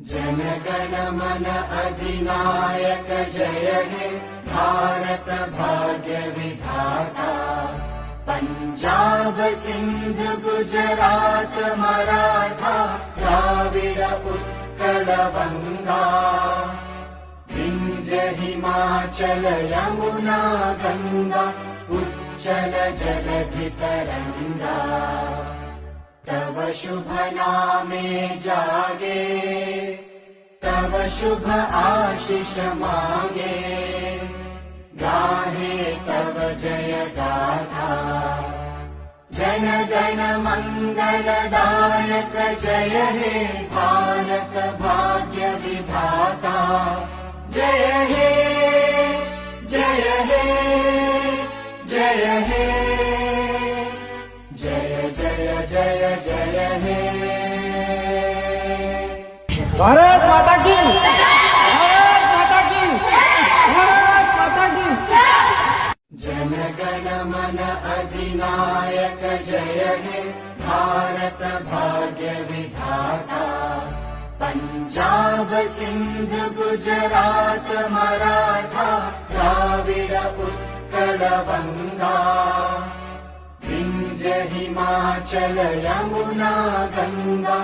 जनगण मन अधिनायक जय हे भारत भाग्य विधाता। पंजाब सिंध गुजरात मराठा द्राविड उत्कल बंगा। विंध्य हिमाचल यमुना गंगा उच्चल जलधि तरंगा। तव शुभ नामे जागे तव शुभ आशीष मागे। गाहे तव जय गाथा जन गण मंगलदायक जय हे भारत भाग्य विधाता। जय हे जय हे जय हे जय जय जय जय हे। भारत माता की, भारत माता की, भारत माता की। जन गण मन अधिनायक जय हे भारत भाग्य विधाता। पंजाब सिंध गुजरात मराठा द्राविड उत्कल बंगा। विंध्य हिमाचल यमुना गंगा